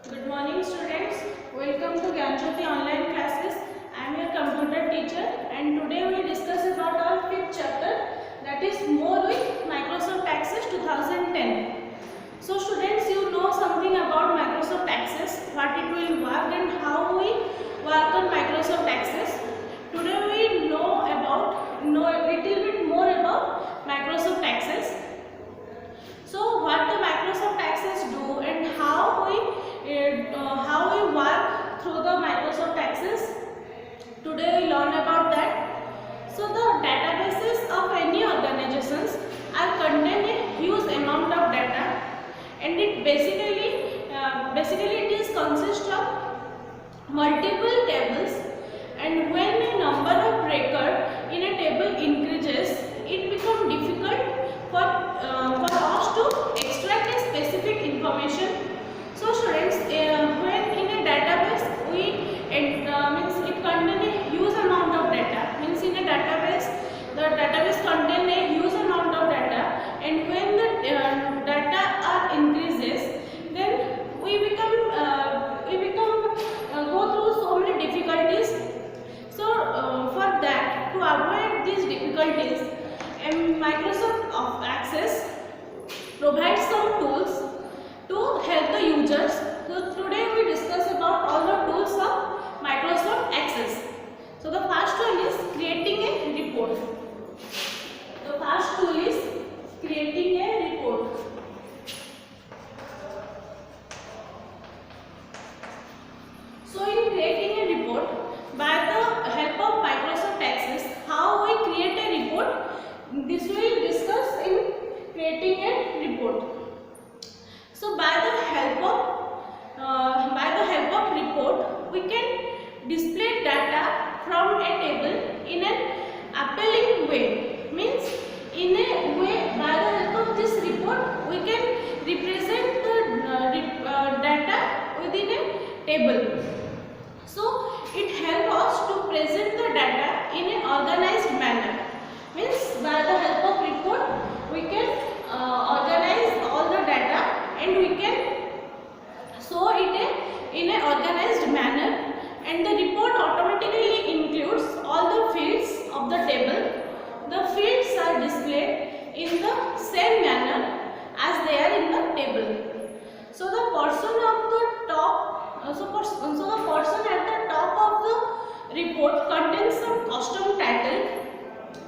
Good morning students. Welcome to Gyanjyoti online classes. I am your computer teacher and today we discuss about our fifth chapter, that is more with Microsoft Access 2010. So students, you know something about Microsoft Access, what it will work and how we work on Microsoft Access. Today we know a little bit more about Microsoft Access. So what the Microsoft Access do and how we work through the Microsoft Access. Today we learn about that. So the databases of any organizations are contain a huge amount of data, and it basically it is consist of multiple tables, and when the number of record in a table increases, it becomes difficult for us to extract a specific information. So students, when in a database means it contains a huge amount of data. Means in a database, the database contains a huge amount of data, and when the data are increases, then we become go through so many difficulties. So for that, to avoid these difficulties, Microsoft Access provides some tools to help the users. So today we discuss about all the tools of Microsoft Access. So the first one is creating a report. The first tool is creating a report. So in creating a report, by the help of Microsoft Access, how we create a report, this we will discuss in creating a report. So by the help of report, we can display data from a table in an appealing way. Means in a way, by the help of this report, we can represent the data within a table. So it helps us to present the data in an organized manner. Means by the help of report, we can organize all the data and we can show it in an organized manner, and the report automatically includes all the fields of the table. The fields are displayed in the same manner as they are in the table. So the person of the top, the person at the top of the report contains some custom title.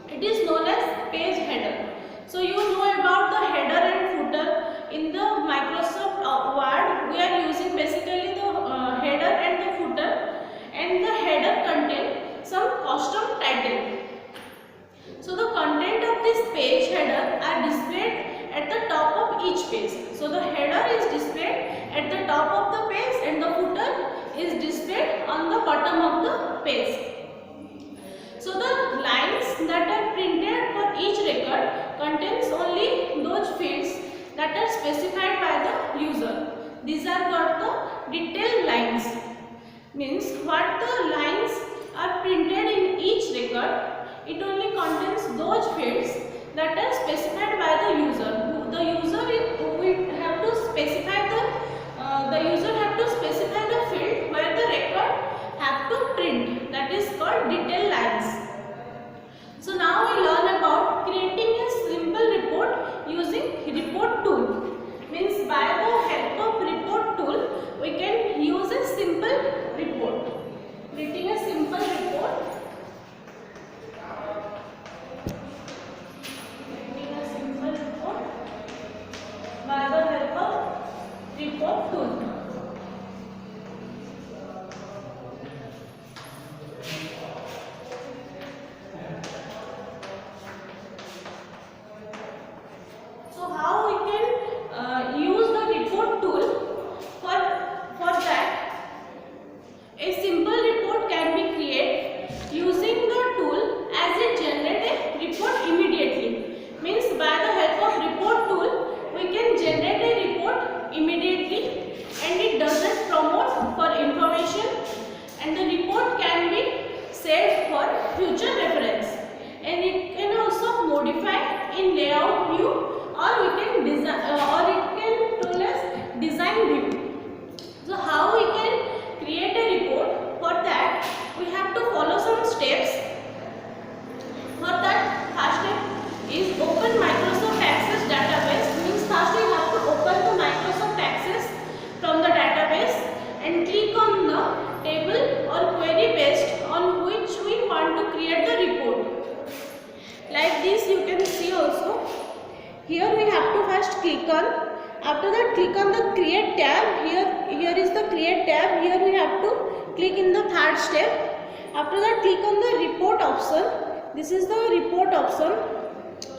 It is known as page header. So you know about the header and footer in the Microsoft Word. We are using basically the header and the footer, and the header contains some custom title. So the content of this page header are displayed at the top of each page. So the header is displayed at the top of the page and the footer is displayed on the bottom of the page. So the lines that are printed for each record contains only those fields that are specified by the user. These are called the detailed lines. Means what the lines are printed in each record, it only contains those fields that are specified by the user. The user will have to specify the field where the record have to print. That is called detailed lines. So now we learn about creating a simple report using report tool. Means by the help of report tool, we can use a simple report. Creating a simple report. Creating a simple report by the help of report tool. So how we can use the report tool? For that, a simple report can be created using the tool as it generates a report immediately. Means by the help of report tool, we can generate a report immediately, and it doesn't promote for information, and the report can be saved for future reference, and it can also modify in layout view, or we can design, or it can tool as design view. So how click on the create tab. Here is the create tab. Here we have to click in the third step. After that, click on the report option. This is the report option.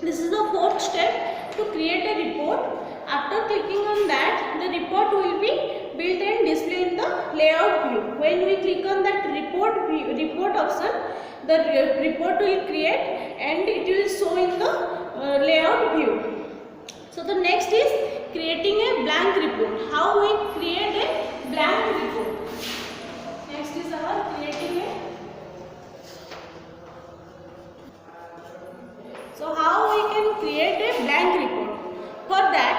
This is the fourth step to create a report. After clicking on that, the report will be built and displayed in the layout view. When we click on that report option, the report will create and it will show in the layout view. So the next is creating a blank report. How we create a blank report? Next is our creating a. So how we can create a blank report? For that,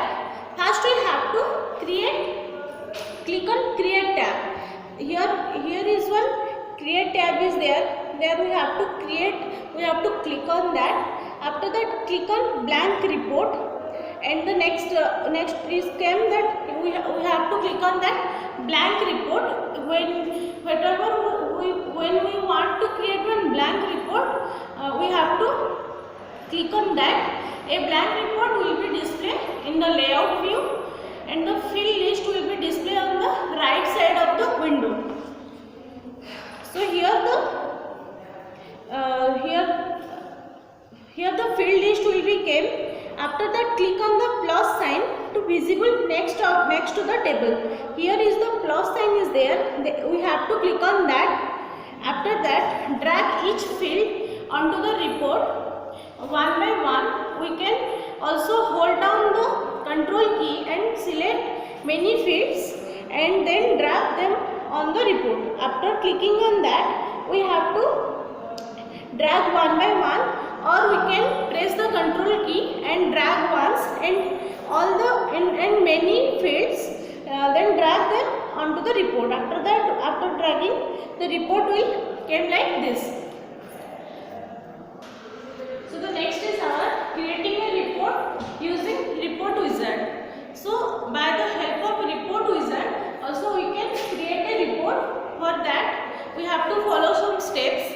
first we have to click on create tab. Here is one create tab is there. There we have to click on that. After that, click on blank report, and the next is came that we have to click on that blank report. When we want to create one blank report, we have to click on that. A blank report will be displayed in the layout view, and the field list will be displayed on the right side of the window. So here the field list will be came. After that, click on the plus sign to visible next to the table. Here is the plus sign is there. We have to click on that. After that, drag each field onto the report. One by one, we can also hold down the control key and select many fields and then drag them on the report. After clicking on that, we have to drag one by one, or we can press the control key and drag once and many fields, then drag them onto the report. After that, after dragging, the report will come like this. So the next is our creating a report using report wizard. So by the help of report wizard, also we can create a report. For that, we have to follow some steps.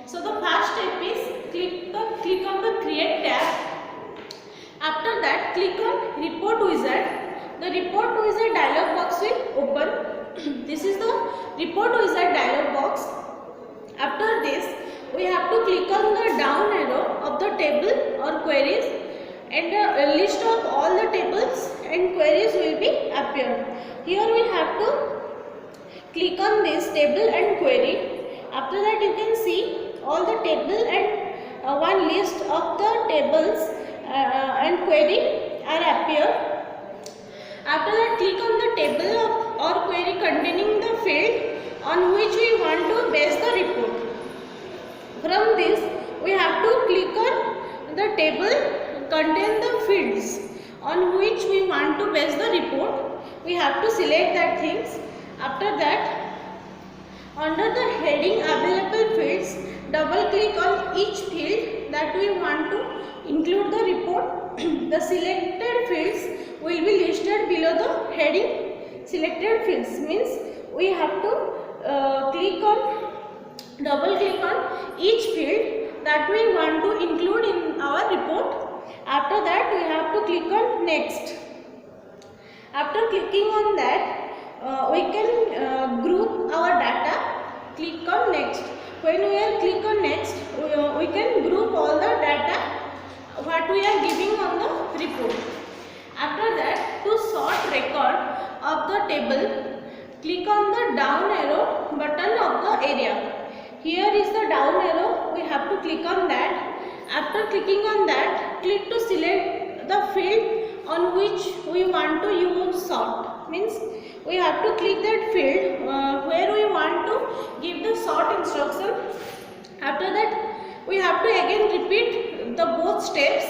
So the first step is click on the create tab. After that, click on report wizard. The report wizard dialog box will open. This is the report wizard dialog box. After this, we have to click on the down arrow of the table or queries, and a list of all the tables and queries will be appeared. Here we have to click on this table and query. After that, you can see all the table and one list of the tables and query are appeared. After that, click on the table or query containing the field on which we want to base the report. From this, we have to click on the table contain the fields on which we want to base the report. We have to select that things. After that, under the heading available fields, double click on each field that we want to include the report. The selected fields will be listed below the heading selected fields. Means we have to double click on each field that we want to include in our report. After that, we have to click on next. After clicking on that, we can group our data. Click on next. When we are click on next, we can group all the data what we are giving on the report. After that, to sort record of the table, click on the down arrow button of the area. Here is the down arrow. We have to click on that. After clicking on that, click to select the field on which we want to use sort. Means we have to click that field where we want to give the sort instruction. After that, we have to again repeat the both steps.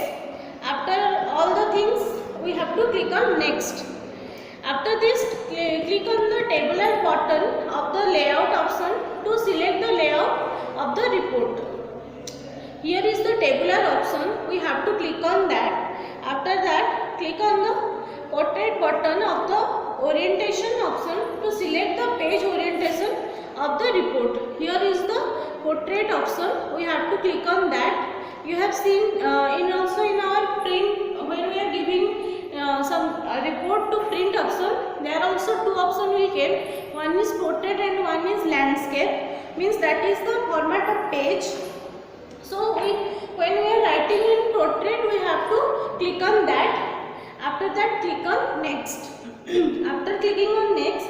After all the things, we have to click on next. After this, click on the tabular button of the layout option to select the layout of the report. Here is the tabular option. We have to click on that. After that, click on the portrait button of the orientation option to select the page orientation of the report. Here is the portrait option. We have to click on that. You have seen also in our print when we are giving some report to print option, there also two options will come. One is portrait and one is landscape, means that is the format of page. So when we are writing in portrait, we have to click on that. After that, click on next. After clicking on next,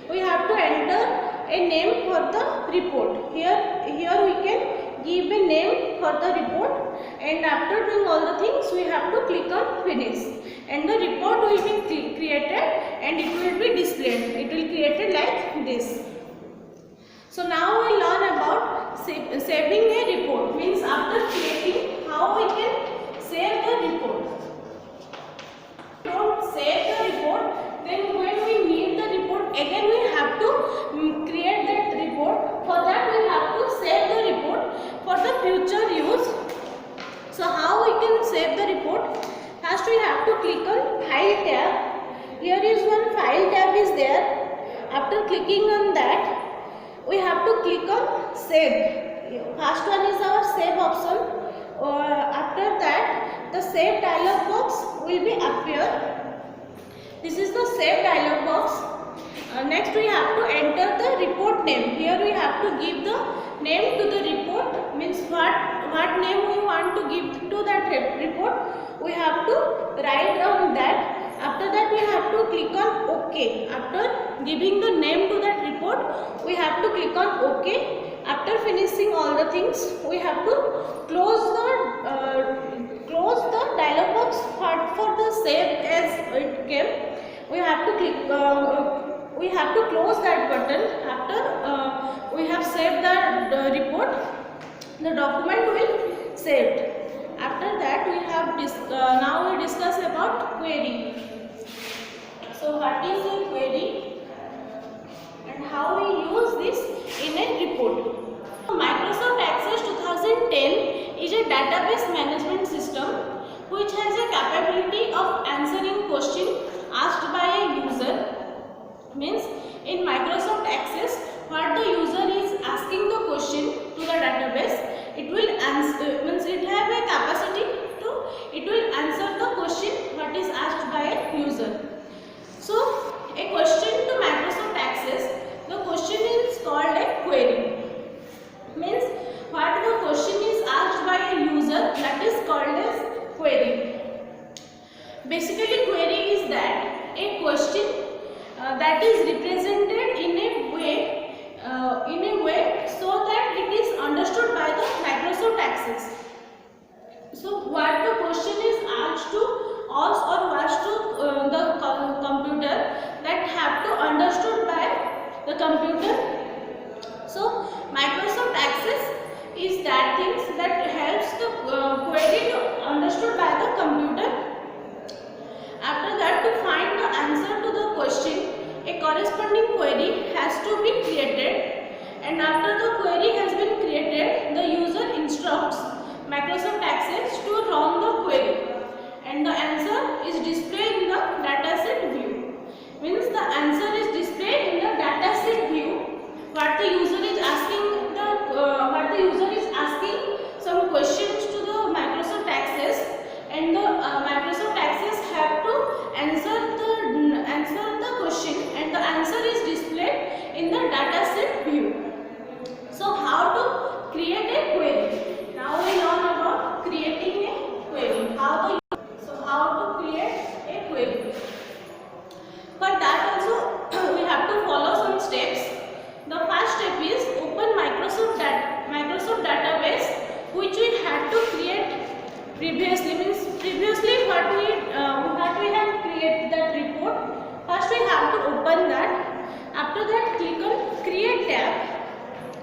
we have to enter a name for the report. Here we can give a name for the report, and after doing all the things, we have to click on finish, and the report will be created and it will be displayed. It will created like this. So now we learn about saving a report, means after creating how we can save the report. Don't save the report, then when we need the report again we have to create that report. For that we have to save the report for the future use. So how we can save the report? First we have to click on file tab. Here is one file tab is there. After clicking on that, we have to click on save. First one is our save option. After that, the save dialog box will be appear. This is the save dialog box. Next we have to enter the report name. Here we have to give the name to the report, means what name we want to give to that report. We have to write down that. After that we have to click on OK. After giving the name to that report, we have to click on OK. After finishing all the things, we have to close the dialog box for the save as it came. We have to click. We have to close that button. After we have saved the report, the document will saved. After that, we have now we discuss about query. So what is a query and how we use this in a report? Microsoft Access 2010 is a database management system which has a capability of answering questions asked by a user. Means in Microsoft Access, what the user is asking the question to the database, it will answer, means it have a capacity to, it will answer the question what is asked by a user. So a question to Microsoft Access, the question is called a query. Means what the question is asked by a user, that is called as query. Basically query is that a question that is represented in a way so that it is understood by the Microsoft Access. So what the question is asked to us or asked to the computer, that have to understood by the computer. So Microsoft Access is that things that helps the query to understood by the computer. After that, to find the answer to the question, a corresponding query has to be created, and after the query has been created, the user instructs Microsoft Access to run the query, and the answer is displayed in the dataset view. Means the answer is displayed in the dataset view. What the user is asking, some questions to the Microsoft Access, and the Microsoft Access have to answer the question, and the answer is displayed in the dataset view. So how to create a query? Now we learn about creating a query. How to create a query? For that also we have to follow some steps. The first step is open Microsoft database, which we had to create previously. Means previously what we have created that report. First we have to open that. After that, click on create tab.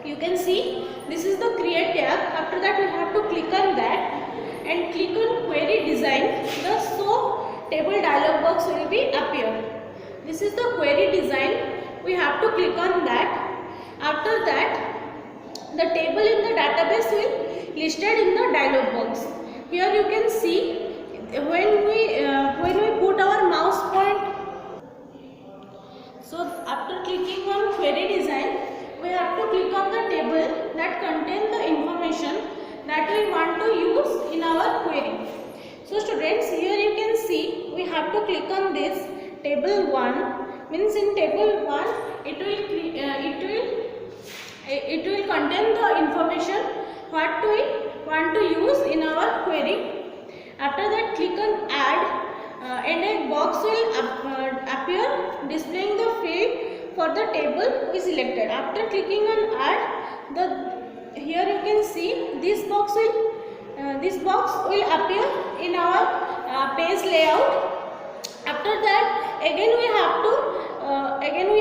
You can see this is the create tab. After that we have to click on that and click on query design. The show table dialog box will be appear. This is the query design. We have to click on that. After that, the table in the database will listed in the dialog box. Here you can see when we put our mouse point. So after clicking on query design, we have to click on the table that contains the information that we want to use in our query. So students, here you can see we have to click on this table 1. Means in table 1 it will contain the information what we want to use in our query. After that, click on add and a box will appear displaying the field for the table we selected. After clicking on add, here you can see this box will appear in our page layout. After that, again we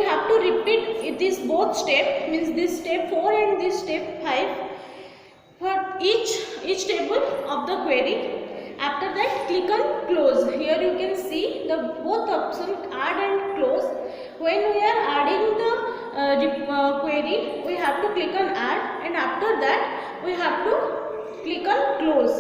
have to repeat this both step, means this step 4 and this step 5 for each table of the query. After that, click on close. Here you can see the both options add and close. When we are adding the query, we have to click on add, and after that we have to click on close.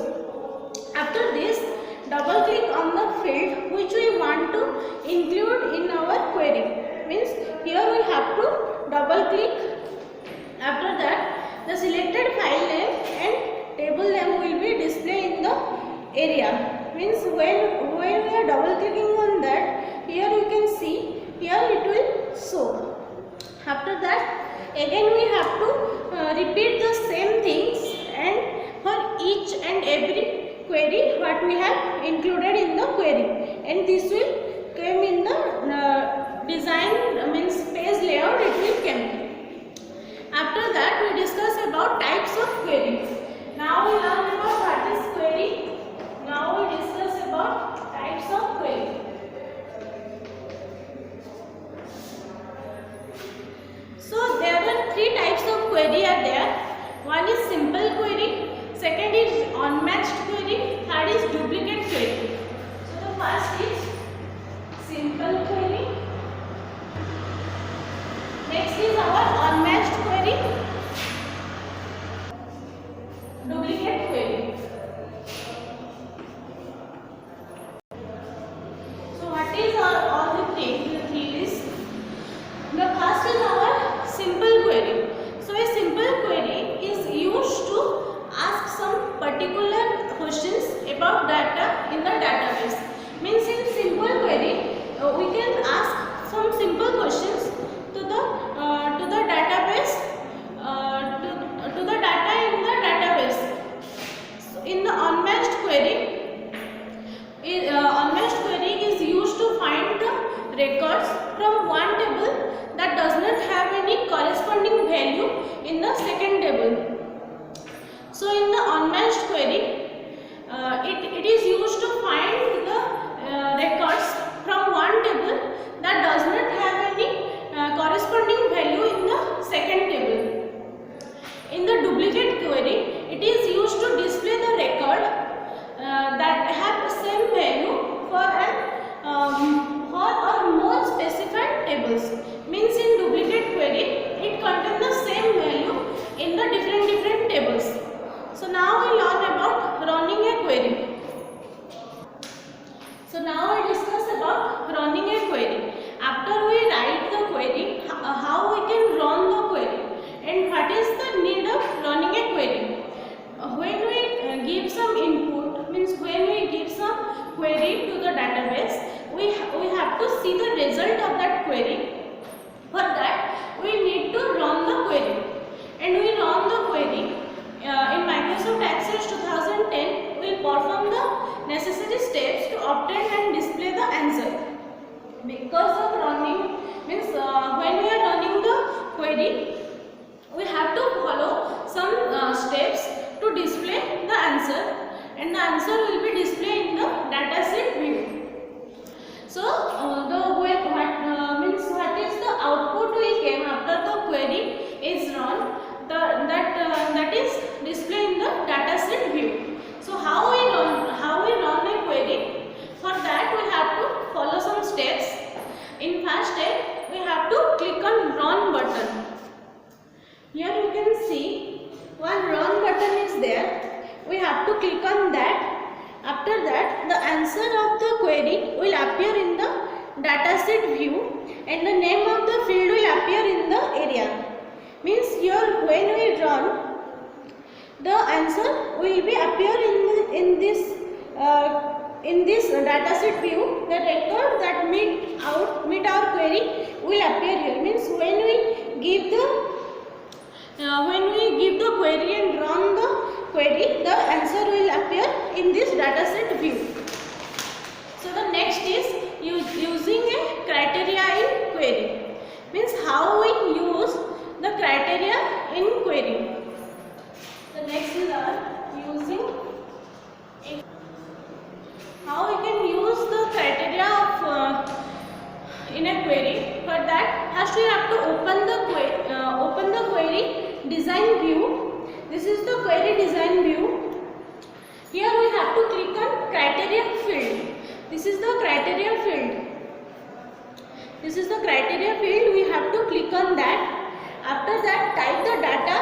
After this, double click on the field which we want to include in our query. Means here we have to double click. After that, the selected file name and table name will be displayed in the area. Means when we are double clicking on that, here you can see, here it will show. After that, again we have to repeat the same things, and for each and every query what we have included in the query, and this will come in the design, means page layout it will come. After that, we discuss about types of query. Now we learn about what is query. Now we discuss about types of query. So there are three types of query are there. One is simple query, second is unmatched query, third is duplicate query. So the first is simple query. Next is our unmatched query, duplicate query. So what is all the three list? The first is our simple query. So a simple query is used to ask some particular questions about data in the database. Means in simple query, we can ask some simple questions to the database, to the data in the database. So in the unmatched query is used to find the records from one table that does not have any corresponding value in the second table. So in the unmatched query, it is used to find the records from one table that does not have any corresponding value in the second table. In the duplicate query, it is used to display the record that have the same value for or more specified tables. Means in duplicate query, it contains the same value in the different tables. So now we learn about running a query. So now I discuss about running a query. After we write the query, how we can run the query, and what is the need of running a query. When we give some input, means when we give some query to the database, we have to see the result of that query. For that, we need to run the query, and we run the query. In Microsoft Access 2010, we perform the necessary steps to obtain and display the answer. Because of running, means when we are running the query, we have to follow some steps to display the answer, and the answer will be displayed in the dataset view. So what is the output will came after the query is run, that is displayed in the dataset view. So how we run a query? For that we have to follow some steps. In first step, we have to click on run button. Here you can see one run button is there. We have to click on that. After that, the answer of the query will appear in the dataset view, and the name of the field will appear in the area. Means here when we run, the answer will be appear in this in this dataset view, the record that meet our query will appear here. Means when we give the query and run the query, the answer will appear in this dataset view. So the next is using a criteria in query. Means how we use the criteria in query. The next is using how we can use the criteria of in a query. For that, first we have to open the query design view. This is the query design view. Here we have to click on criteria field. This is the criteria field. This is the criteria field. We have to click on that. After that, type the data.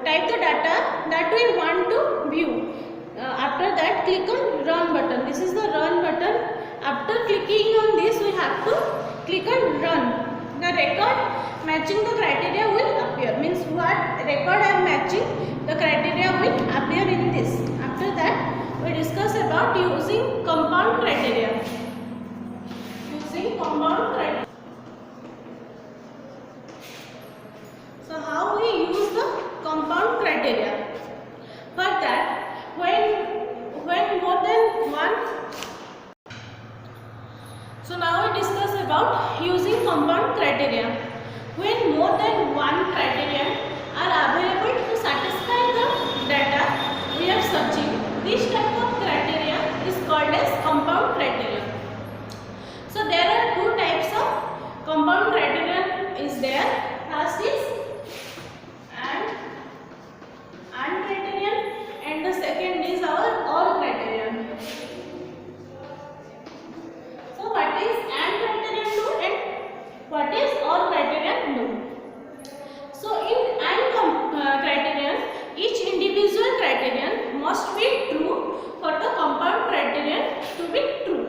Type the data that we want to view. After that, click on run button. This is the run button. After clicking on this, we have to click on run. The record matching the criteria will appear. Means what record I am matching, the criteria will appear in this. After that, we discuss about using compound criteria. Using compound criteria. So how we use the compound criteria? For that, when more than one. So now we discuss about using compound criteria. When more than one criterion are available to satisfy the data we are searching, this type of criteria is called as compound criteria. So there are two types of compound criteria is there. First is AND criterion and the second is our OR criterion. So what is AND criterion do and what is OR criterion do? So in AND criterion, each individual criterion must be true for the compound criterion to be true.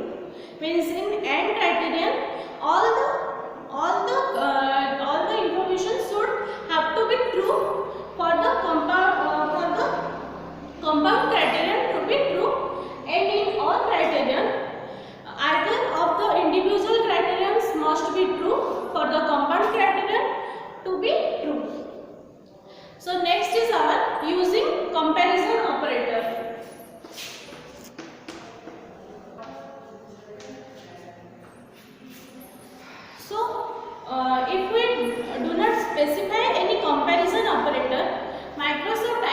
Means in AND criterion, all the information should have to be true for the compound criterion to be true, and in OR criterion, either of the individual criterions must be true for the compound criterion to be true. So next is our using comparison operator. So if we do not specify any comparison operator, Microsoft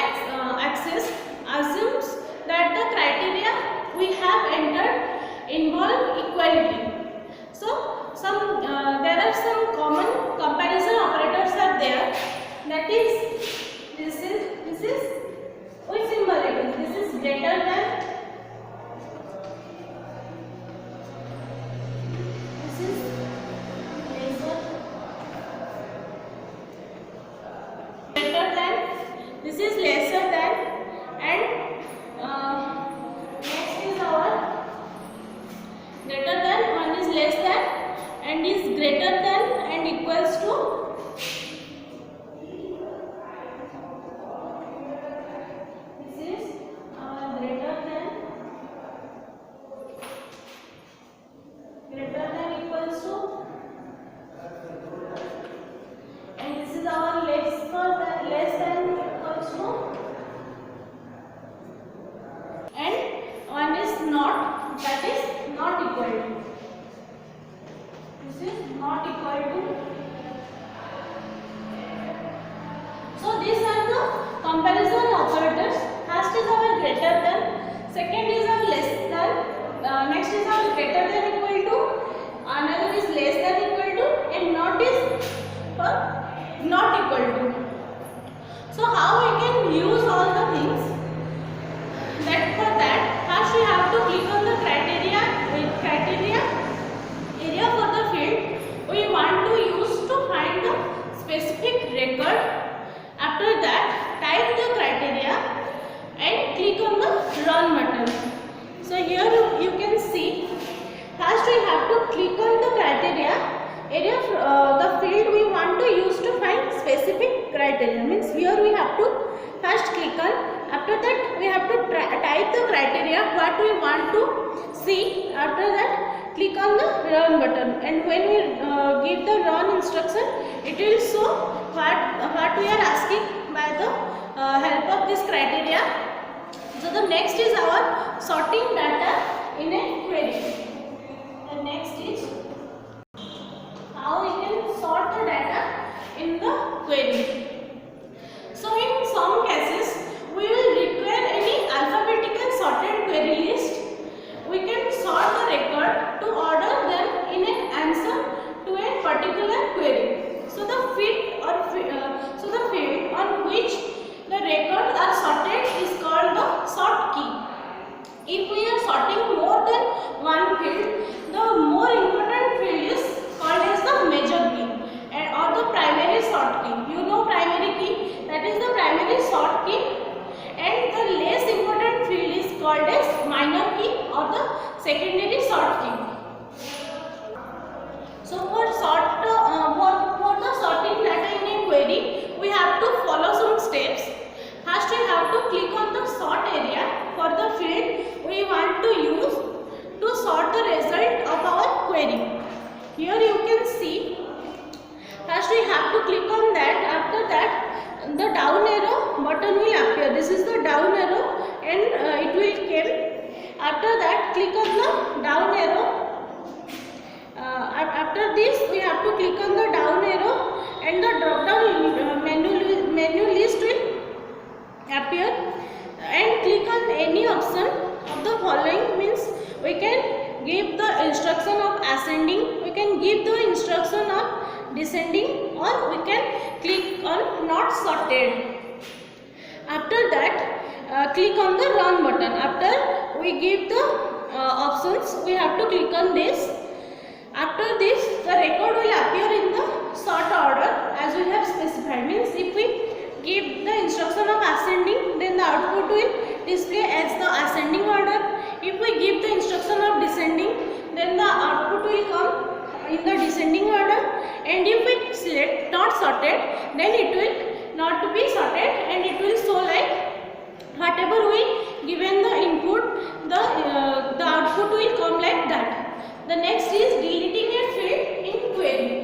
Access assumes that the criteria we have entered involve equality. So there are some common comparison operators are there. That is, this is which symbol it is? This is greater than. This is lesser. Greater than. This is lesser than. And next is our greater than, one is less than and is greater than and equals to. This is our greater than equals to, and this is our less than equals to. And one is not, that is not equal to. This is not equal to. So these are the comparison operators. First is our greater than, second is our less than, next is our greater than equal to, another is less than equal to, and not is for not equal to. So how we can use all the things? That for that, first we have to click on the criteria area for the field we want to use to find the specific record. After that, type the criteria and click on the run button. So here you can see, first we have to click on the criteria area, the field we want to use to find specific criteria. Means here we have to first click on After that we have to type the criteria what we want to see. After that click on the run button, and when we give the run instruction, it will show what we are asking by the help of this criteria. So the next is our sorting data in a query. The next is how we can sort the data in the query. So in some cases we will require any alphabetical sorted query list. We can sort the record to order them in an answer to a particular query. So the field on which the records are sorted is called the sort key. If we are sorting more than one field, the more important field is called as the major key or the primary sort key. You know primary key, that is the primary sort key, and the less important field is called as minor key or the secondary sort key. So for the sorting data in a query, we have to follow some steps. First we have to click on the sort area for the field we want to use to sort the result of our query. Here you can see, first we have to click on that. After that the down arrow button will appear. This is the down arrow, and it will come. After that click on the down arrow. After this we have to click on the down arrow, and the drop down menu list will appear, and click on any option of the following. Means we can give the instruction of ascending, we can give the instruction of descending, or we can click on not sorted. After that click on the run button. After we give the options, we have to click on this. After this the record will appear in the sort order as we have specified. Means if we give the instruction of ascending, then the output will display as the ascending order. If we give the instruction of descending, then the output will come in the descending order. And if we select not sorted, then it will not be sorted, and it will show like whatever we given the input, the output will come like that. The next is deleting a field in query.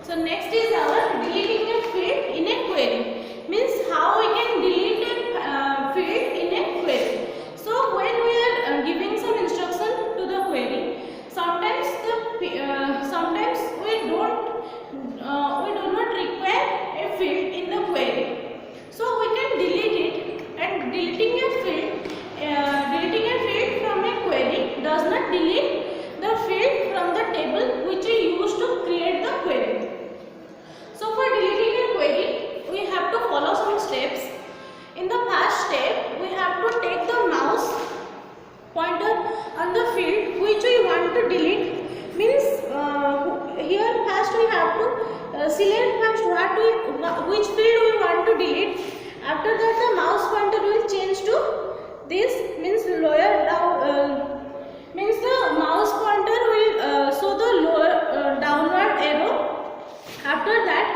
So next is our deleting a field in a query. Means how we can delete a field in a query. So when we are giving some instruction to the query, sometimes we do not require a field in the query. So we can delete it, and deleting a field from a query does not delete the field from the table which we used to create the query. So for deleting a query, we have to follow some steps. In the first step, we have to take the mouse pointer on the field which we want to delete. Means here first we have to select which field we want to delete. After that the mouse pointer will change to this, means lower down. Means the mouse pointer will show the lower downward arrow. After that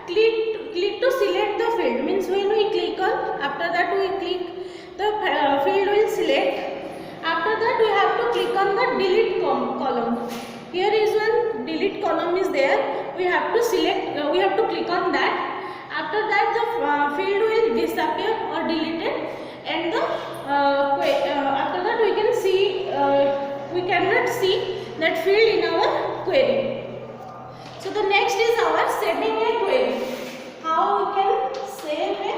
click to select the field. Means when we click on, after that we click, the field will select. After that we have to click on the delete column. Here is one delete column is there. We have to select. We have to click on that. After that the field will disappear or deleted, and the after that we can see we cannot see that field in our query. So the next is our saving a query. How we can save a.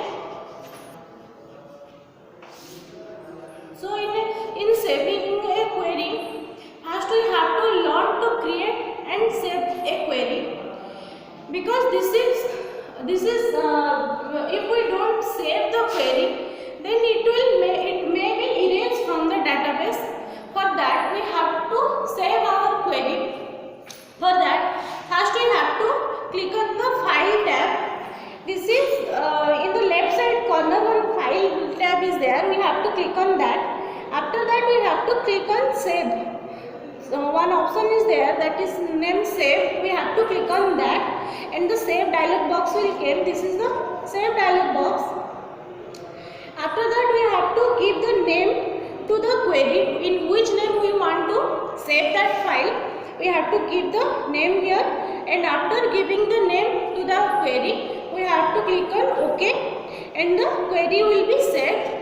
So in saving a query, first we have to learn to create and save a query, because this is if we don't save the query, then it may be erased from the database. For that we have to save our query. For that, first we have to click on the file tab. This is in the left side corner, one file tab is there. We have to click on that. After that we have to click on save. one option is there, that is name save. We have to click on that, and the save dialog box will come. This is the save dialog box. After that, we have to give the name to the query, in which name we want to save that file. We have to give the name here, and after giving the name to the query, we have to click on OK, and the query will be saved